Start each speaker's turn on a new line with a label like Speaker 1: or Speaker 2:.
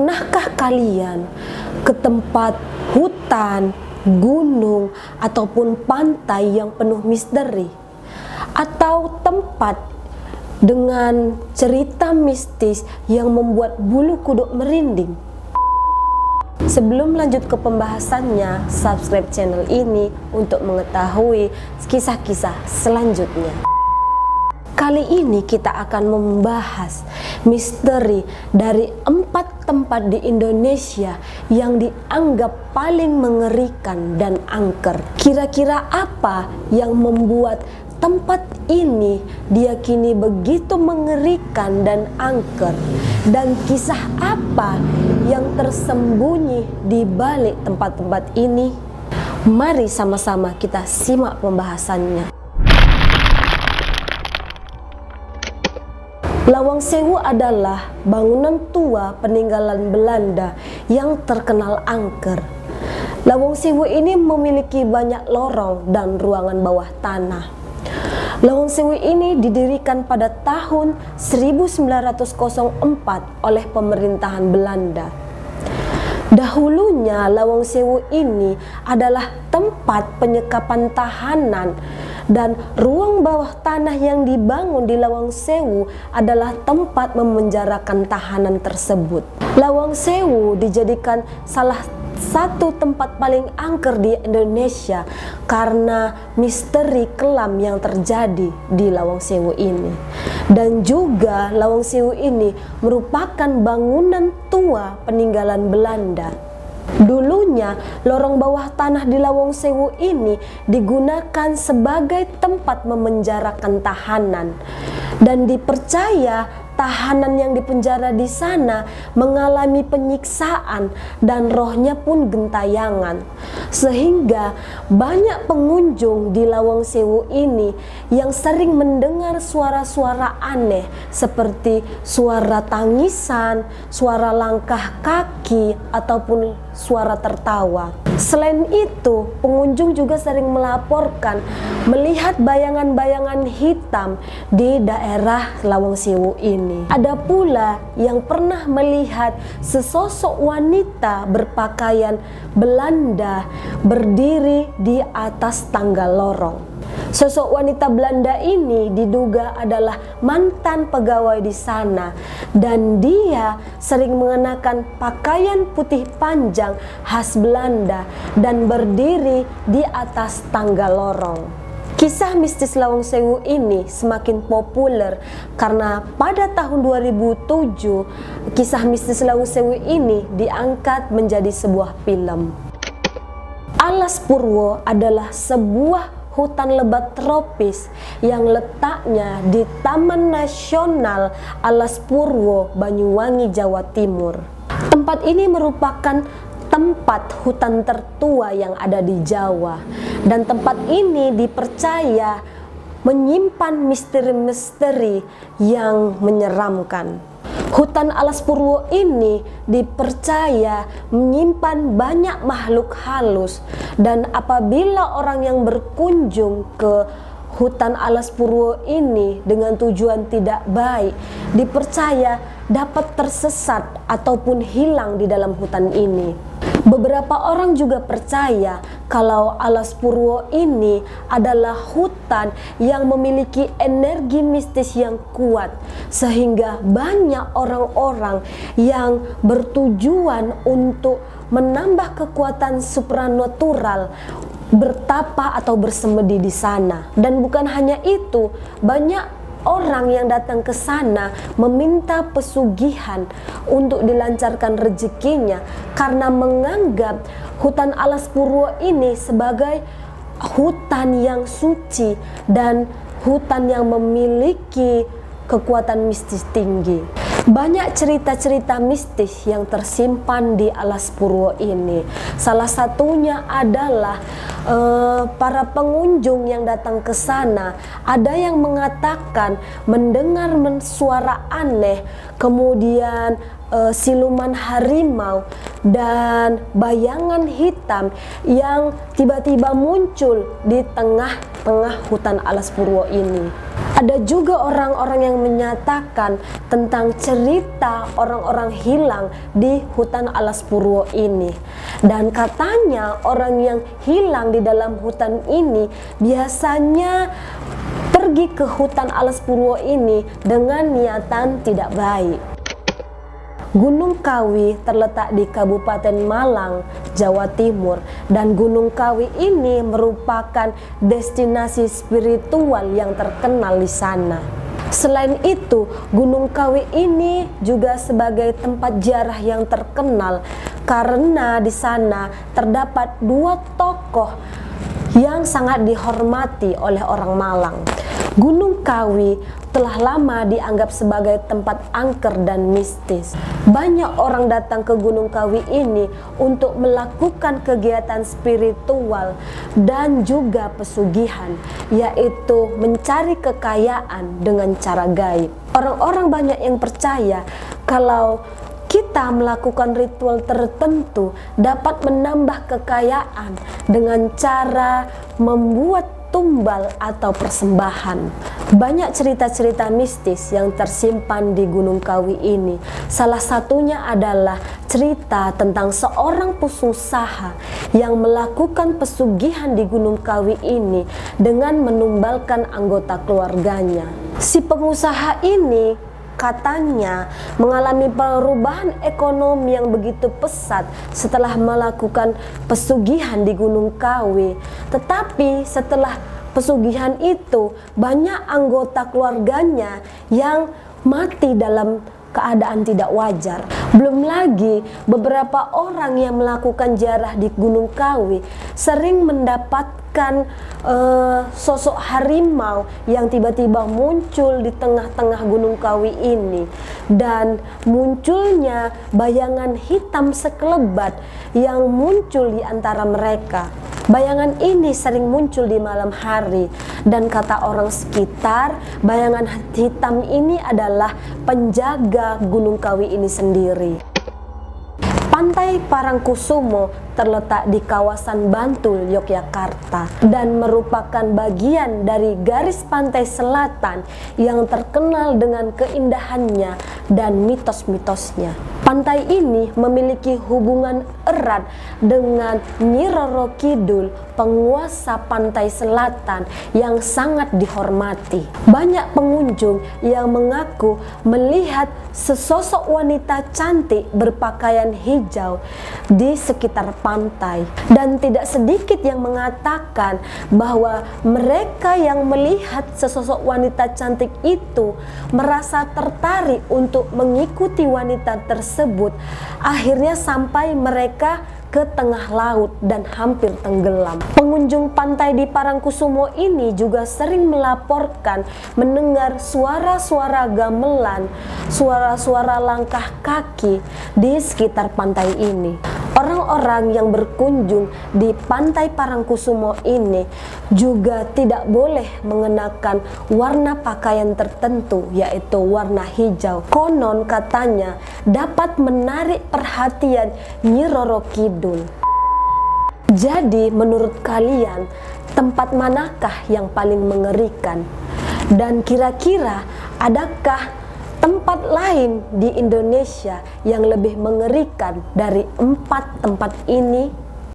Speaker 1: Pernahkah kalian ke tempat hutan, gunung, ataupun pantai yang penuh misteri? Atau tempat dengan cerita mistis yang membuat bulu kuduk merinding? Sebelum lanjut ke pembahasannya, subscribe channel ini untuk mengetahui kisah-kisah selanjutnya. Kali ini kita akan membahas misteri dari 4 tempat di Indonesia yang dianggap paling mengerikan dan angker. Kira-kira apa yang membuat tempat ini diyakini begitu mengerikan dan angker? Dan kisah apa yang tersembunyi di balik tempat-tempat ini? Mari sama-sama kita simak pembahasannya. Lawang Sewu adalah bangunan tua peninggalan Belanda yang terkenal angker. Lawang Sewu ini memiliki banyak lorong dan ruangan bawah tanah. Lawang Sewu ini didirikan pada tahun 1904 oleh pemerintahan Belanda. Dahulunya Lawang Sewu ini adalah tempat penyekapan tahanan, dan ruang bawah tanah yang dibangun di Lawang Sewu adalah tempat memenjarakan tahanan tersebut. Lawang Sewu dijadikan salah satu tempat paling angker di Indonesia karena misteri kelam yang terjadi di Lawang Sewu ini. Dan juga Lawang Sewu ini merupakan bangunan tua peninggalan Belanda. Dulunya lorong bawah tanah di Lawang Sewu ini digunakan sebagai tempat memenjarakan tahanan, dan dipercaya tahanan yang dipenjara di sana mengalami penyiksaan dan rohnya pun gentayangan, sehingga banyak pengunjung di Lawang Sewu ini yang sering mendengar suara-suara aneh seperti suara tangisan, suara langkah kaki, ataupun suara tertawa. Selain itu, pengunjung juga sering melaporkan melihat bayangan-bayangan hitam di daerah Lawang Sewu ini. Ada pula yang pernah melihat sesosok wanita berpakaian Belanda berdiri di atas tangga lorong. Sosok wanita Belanda ini diduga adalah mantan pegawai di sana, dan dia sering mengenakan pakaian putih panjang khas Belanda dan berdiri di atas tangga lorong. Kisah mistis Lawang Sewu ini semakin populer karena pada tahun 2007 kisah mistis Lawang Sewu ini diangkat menjadi sebuah film. Alas Purwo adalah sebuah hutan lebat tropis yang letaknya di Taman Nasional Alas Purwo, Banyuwangi, Jawa Timur. Tempat ini merupakan tempat hutan tertua yang ada di Jawa, dan tempat ini dipercaya menyimpan misteri-misteri yang menyeramkan. Hutan Alas Purwo ini dipercaya menyimpan banyak makhluk halus, dan apabila orang yang berkunjung ke hutan Alas Purwo ini dengan tujuan tidak baik, dipercaya dapat tersesat ataupun hilang di dalam hutan ini. Beberapa orang juga percaya kalau Alas Purwo ini adalah hutan yang memiliki energi mistis yang kuat, sehingga banyak orang-orang yang bertujuan untuk menambah kekuatan supranatural bertapa atau bersemedi di sana. Dan bukan hanya itu, banyak orang yang datang ke sana meminta pesugihan untuk dilancarkan rezekinya karena menganggap hutan Alas Purwo ini sebagai hutan yang suci dan hutan yang memiliki kekuatan mistis tinggi. Banyak cerita-cerita mistis yang tersimpan di Alas Purwo ini. Salah satunya adalah para pengunjung yang datang ke sana, ada yang mengatakan mendengar suara aneh, kemudian siluman harimau dan bayangan hitam yang tiba-tiba muncul di tengah-tengah hutan Alas Purwo ini. Ada juga orang-orang yang menyatakan tentang cerita orang-orang hilang di hutan Alas Purwo ini. Dan katanya orang yang hilang di dalam hutan ini biasanya pergi ke hutan Alas Purwo ini dengan niatan tidak baik. Gunung Kawi terletak di Kabupaten Malang, Jawa Timur, dan Gunung Kawi ini merupakan destinasi spiritual yang terkenal di sana. Selain itu, Gunung Kawi ini juga sebagai tempat ziarah yang terkenal karena di sana terdapat dua tokoh yang sangat dihormati oleh orang Malang. Gunung Kawi telah lama dianggap sebagai tempat angker dan mistis. Banyak orang datang ke Gunung Kawi ini untuk melakukan kegiatan spiritual dan juga pesugihan, yaitu mencari kekayaan dengan cara gaib. Orang-orang banyak yang percaya kalau kita melakukan ritual tertentu dapat menambah kekayaan dengan cara membuat tumbal atau persembahan. Banyak cerita-cerita mistis yang tersimpan di Gunung Kawi ini. Salah satunya adalah cerita tentang seorang pengusaha yang melakukan pesugihan di Gunung Kawi ini dengan menumbalkan anggota keluarganya. Si pengusaha ini katanya mengalami perubahan ekonomi yang begitu pesat setelah melakukan pesugihan di Gunung Kawi. Tetapi setelah pesugihan itu, banyak anggota keluarganya yang mati dalam keadaan tidak wajar. Belum lagi beberapa orang yang melakukan ziarah di Gunung Kawi sering mendapatkan sosok harimau yang tiba-tiba muncul di tengah-tengah Gunung Kawi ini, dan munculnya bayangan hitam sekelebat yang muncul di antara mereka. Bayangan ini sering muncul di malam hari, dan kata orang sekitar, bayangan hitam ini adalah penjaga Gunung Kawi ini sendiri. Pantai Parangkusumo terletak di kawasan Bantul, Yogyakarta, dan merupakan bagian dari garis pantai selatan yang terkenal dengan keindahannya dan mitos-mitosnya. Pantai ini memiliki hubungan erat dengan Nyi Roro Kidul, penguasa pantai selatan yang sangat dihormati. Banyak pengunjung yang mengaku melihat sesosok wanita cantik berpakaian hijau di sekitar pantai, dan tidak sedikit yang mengatakan bahwa mereka yang melihat sesosok wanita cantik itu merasa tertarik untuk mengikuti wanita tersebut. Akhirnya sampai mereka ke tengah laut dan hampir tenggelam. Pengunjung pantai di Parangkusumo ini juga sering melaporkan mendengar suara-suara gamelan, suara-suara langkah kaki di sekitar pantai ini. Orang-orang yang berkunjung di pantai Parangkusumo ini juga tidak boleh mengenakan warna pakaian tertentu, yaitu warna hijau. Konon katanya dapat menarik perhatian Nyi Roro Kidul. Jadi menurut kalian, tempat manakah yang paling mengerikan? Dan kira-kira adakah tempat lain di Indonesia yang lebih mengerikan dari 4 tempat ini?